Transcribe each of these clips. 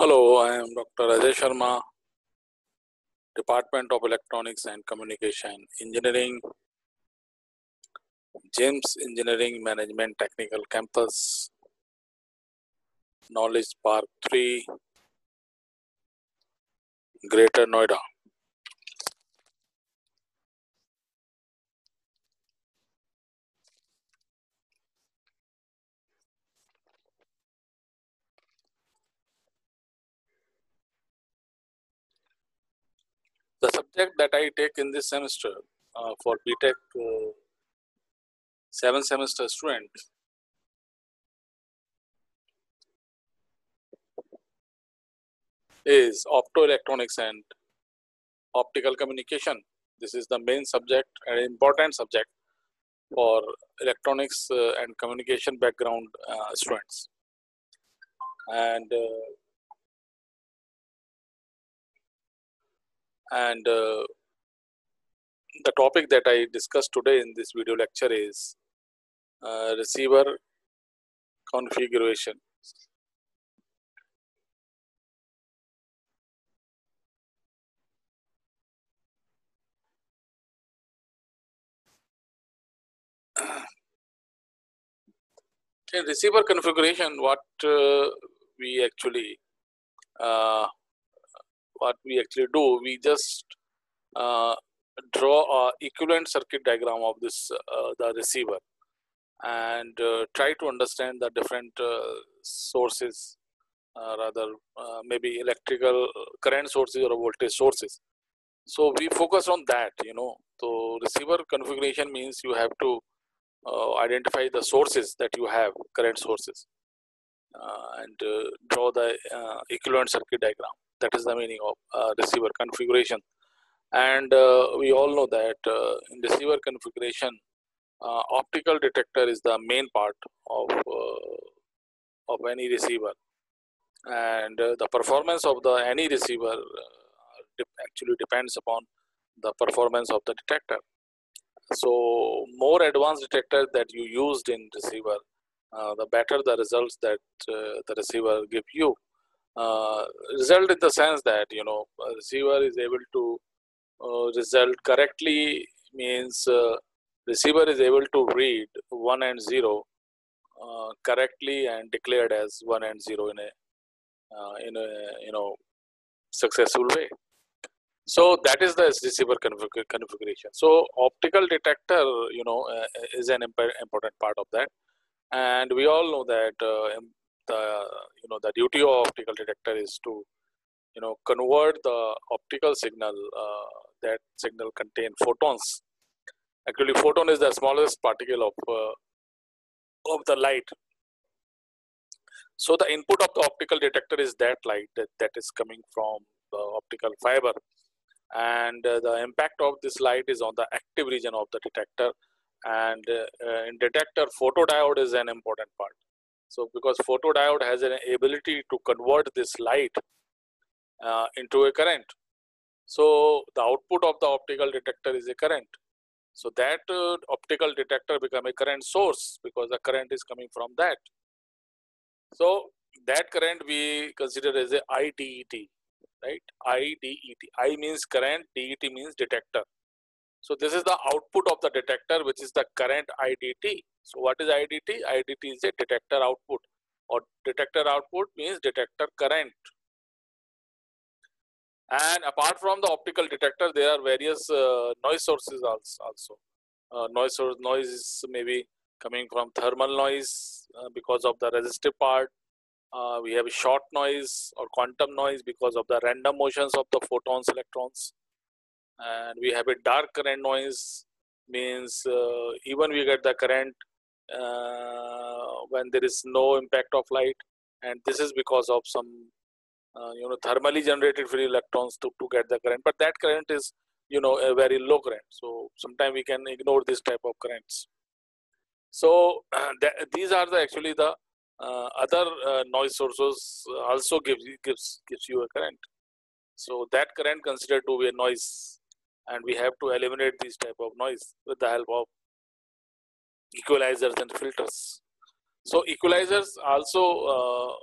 Hello, I am Dr. Ajay Sharma, Department of Electronics and Communication Engineering, James Engineering Management Technical Campus, Knowledge Park 3, Greater Noida. The subject that I take in this semester for BTech 7th semester student is optoelectronics and optical communication. This is the main subject, an important subject for electronics and communication background students. And the topic that I discussed today in this video lecture is receiver configuration. In receiver configuration, what we actually do, we just draw a equivalent circuit diagram of this the receiver and try to understand the different sources, maybe electrical current sources or voltage sources. So we focus on that, So receiver configuration means you have to identify the sources that you have, current sources, and draw the equivalent circuit diagram. That is the meaning of receiver configuration. And we all know that in receiver configuration, optical detector is the main part of any receiver, and the performance of the any receiver actually depends upon the performance of the detector. So more advanced detector that you used in receiver, the better the results that the receiver give you. Result in the sense that a receiver is able to result correctly, means receiver is able to read 1 and 0 correctly and declared as 1 and 0 in a successful way. So that is the receiver configuration. So optical detector, is an important part of that, and we all know that the duty of optical detector is to convert the optical signal. That signal contain photons. Actually, photon is the smallest particle of the light. So the input of the optical detector is that light that is coming from the optical fiber, and the impact of this light is on the active region of the detector. And in detector, photodiode is an important part. So because photodiode has an ability to convert this light into a current, so the output of the optical detector is a current. So that optical detector become a current source because the current is coming from that. So that current we consider as a IDET, right? IDET. I means current, DET means detector. So this is the output of the detector, which is the current IDT. So what is IDT? IDT is a detector output, or detector output means detector current. And apart from the optical detector, there are various noise sources also. Noise is maybe coming from thermal noise because of the resistive part. We have short noise or quantum noise because of the random motions of the photons, electrons. And we have a dark current noise, means even we get the current when there is no impact of light, and this is because of some thermally generated free electrons to get the current, but that current is a very low current, so sometimes we can ignore this type of currents. So these are actually the other noise sources also gives you a current. So that current considered to be a noise, and we have to eliminate these type of noise with the help of equalizers and filters. So equalizers also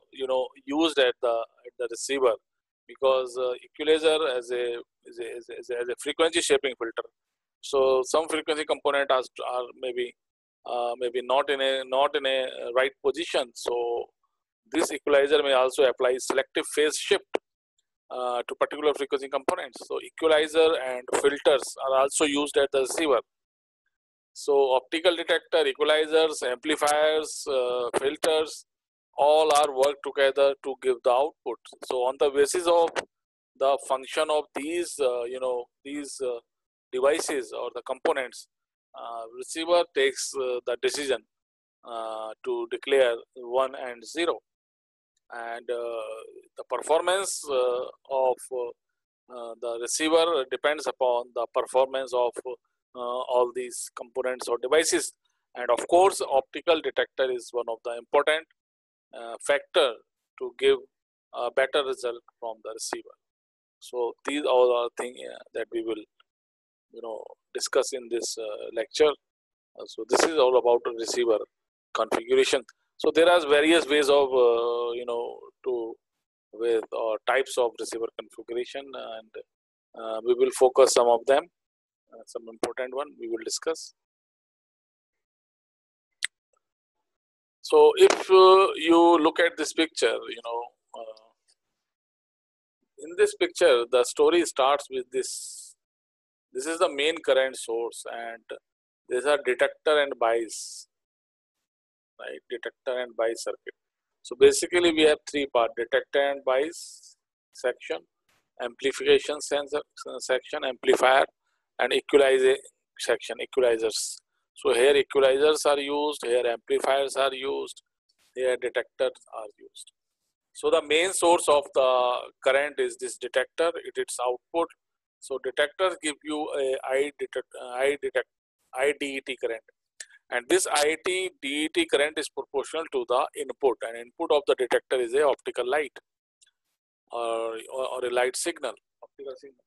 used at the receiver, because equalizer as a frequency shaping filter. So some frequency component are maybe not in a right position. So this equalizer may also apply selective phase shift to particular frequency components. So equalizer and filters are also used at the receiver. So optical detector, equalizers, amplifiers, filters, all are work together to give the output. So on the basis of the function of these devices or the components, receiver takes the decision to declare 1 and 0, and the performance of the receiver depends upon the performance of all these components or devices. And of course, optical detector is one of the important factor to give a better result from the receiver. So these all are things that we will discuss in this lecture. So this is all about the receiver configuration. So there are various ways of with types of receiver configuration, and we will focus some of them. Some important one we will discuss. So if you look at this picture, in this picture the story starts with this. This is the main current source, and these are detector and bias, right? Detector and bias circuit. So basically we have three parts: detector and bias section, amplification sensor section, amplifier, and equalizer section, equalizers. So here equalizers are used, here amplifiers are used, here detectors are used. So the main source of the current is this detector, its output. So detectors give you a IDET current, and this IDET current is proportional to the input, and input of the detector is a optical light or a light signal, optical signal.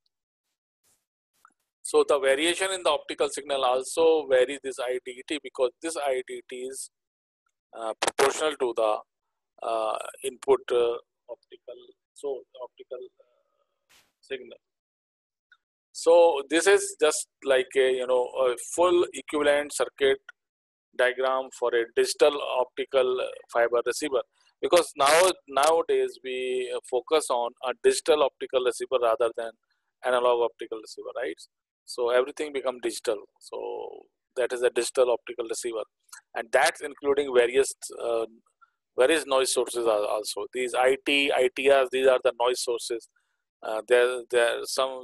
So the variation in the optical signal also varies this IDET, because this IDET is proportional to the input optical signal. So this is just like a full equivalent circuit diagram for a digital optical fiber receiver, because nowadays we focus on a digital optical receiver rather than analog optical receiver, right? So everything become digital. So that is a digital optical receiver, and that's including various noise sources are also. These ITRs, these are the noise sources. There are some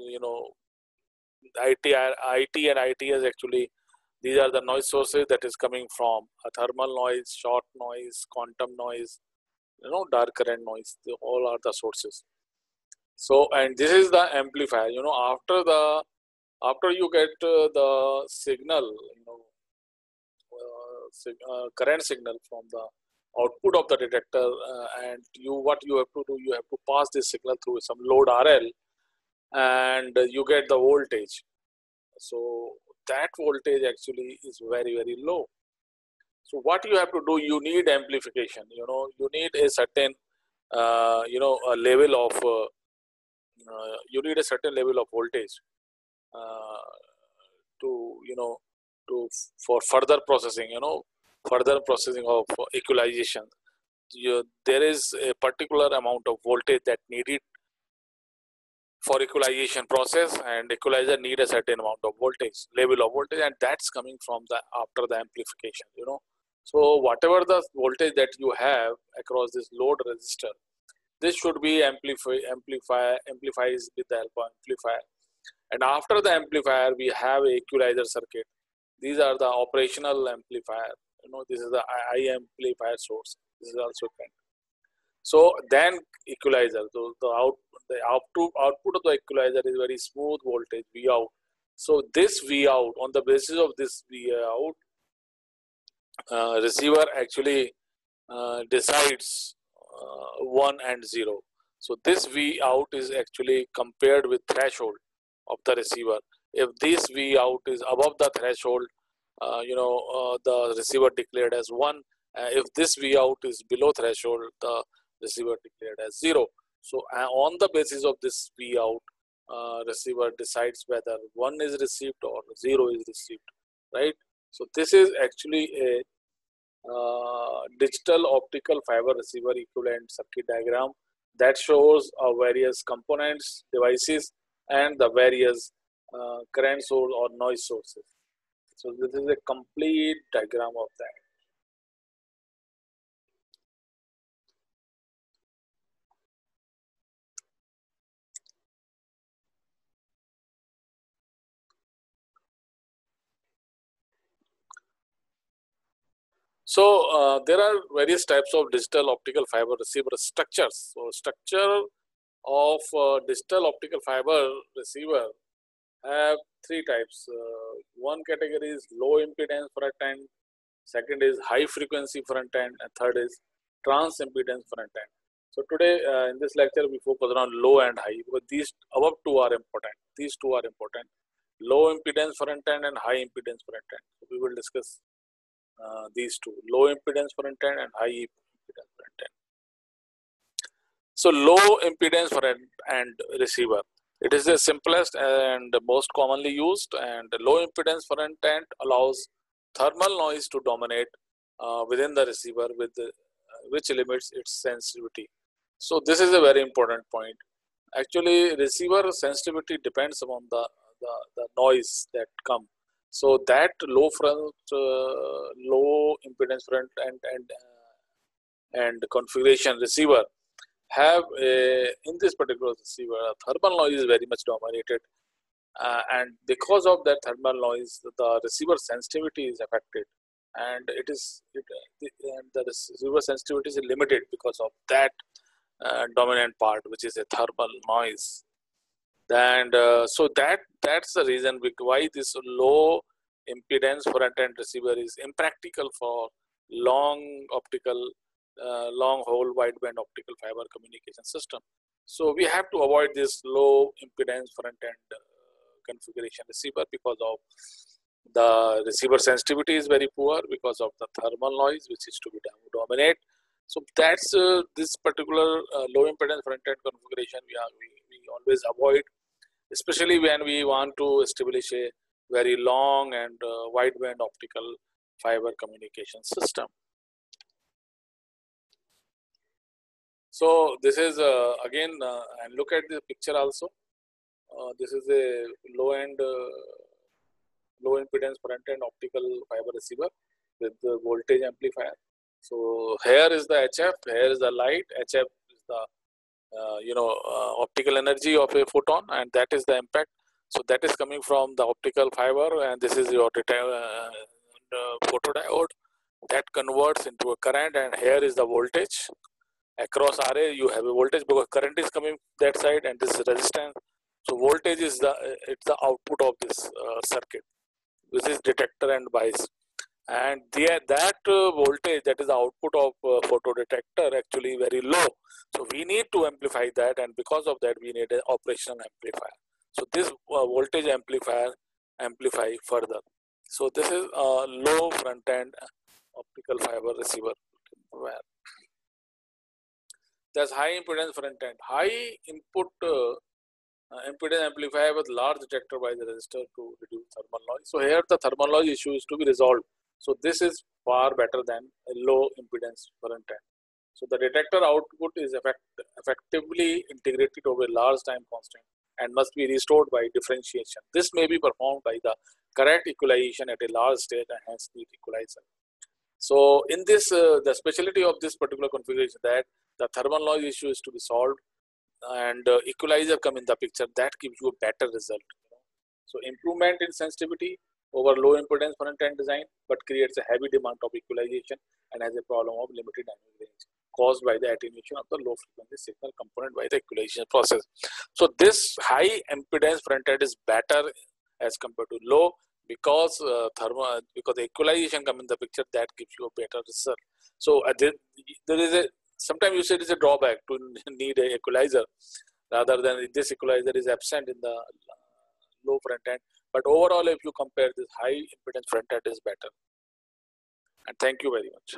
IT and ITS actually. These are the noise sources that is coming from a thermal noise, short noise, quantum noise, dark current noise. All are the sources. So, and this is the amplifier. After you get the signal, current signal from the output of the detector, and what you have to do, you have to pass this signal through some load RL, and you get the voltage. So that voltage actually is very, very low. So what you have to do, you need amplification. You need a certain a level of you need a certain level of voltage for further processing, further processing of equalization. There is a particular amount of voltage that needed for equalization process, and equalizer need a certain amount of voltage, level of voltage, and that's coming from after the amplification. So whatever the voltage that you have across this load resistor, this should be amplifies with the help of amplifier. And after the amplifier, we have a equalizer circuit. These are the operational amplifier. This is the I amplifier source. This is also kind. So then equalizer. So the output of the equalizer is very smooth voltage V out. So this V out, on the basis of this V out, receiver actually decides 1 and 0. So this V out is actually compared with threshold of the receiver. If this V out is above the threshold, the receiver declared as 1. If this V out is below threshold, the receiver declared as 0. So on the basis of this V out, receiver decides whether 1 is received or 0 is received, right? So this is actually a digital optical fiber receiver equivalent circuit diagram that shows various components, devices, and the various current source or noise sources. So this is a complete diagram of that. So there are various types of digital optical fiber receiver structures. So structure of digital optical fiber receiver have three types. One category is low impedance front end, second is high frequency front end, and third is trans impedance front end. So today in this lecture we focus on low and high because these above two are important. These two are important. Low impedance front end and high impedance front end. So we will discuss these two, low impedance front end and high impedance front end. So low impedance front end receiver, it is the simplest and most commonly used, and low impedance front end allows thermal noise to dominate within the receiver which limits its sensitivity. So this is a very important point. Actually, receiver sensitivity depends upon the noise that come. So that low impedance front and configuration receiver have in this particular receiver, thermal noise is very much dominated, and because of that thermal noise, the receiver sensitivity is affected, and the receiver sensitivity is limited because of that dominant part, which is a thermal noise. And so that's the reason why this low impedance front end receiver is impractical for long haul wideband optical fiber communication system. So we have to avoid this low impedance front end configuration receiver because of the receiver sensitivity is very poor because of the thermal noise which is to be dominate. So that's this particular low impedance front end configuration we always avoid, especially when we want to establish a very long and wideband optical fiber communication system. So this is again, and look at the picture also. This is a low impedance front end optical fiber receiver with the voltage amplifier. So here is the HF, here is the light. HF is the optical energy of a photon, and that is the impact. So that is coming from the optical fiber, and this is your photodiode that converts into a current, and here is the voltage. Across RA you have a voltage because current is coming that side, and this is resistance. So voltage is the output of this circuit, which is detector and bias, and that voltage, that is the output of photodetector, actually very low. So we need to amplify that, and because of that we need an operational amplifier. So this voltage amplify further. So this is a low front end optical fiber receiver. There's high impedance front end, high input impedance amplifier with large detector by the resistor to reduce thermal noise. So here the thermal noise issue is to be resolved. So this is far better than a low impedance front end. So the detector output is effectively integrated over a large time constant and must be restored by differentiation. This may be performed by the correct equalization at a large state and hence need equalizer. So in this, the specialty of this particular configuration that the thermal noise issue is to be solved, and equalizer come in the picture, that gives you a better result. So improvement in sensitivity over low impedance front end design, but creates a heavy demand of equalization and has a problem of limited dynamic range caused by the attenuation of the low frequency signal component by the equalization process. So this high impedance front end is better as compared to low because because the equalization come in the picture, that gives you a better result. So there is a, sometimes you say it is a drawback to need an equalizer rather than this equalizer is absent in the low front end. But overall, if you compare, this high impedance front end is better. And thank you very much.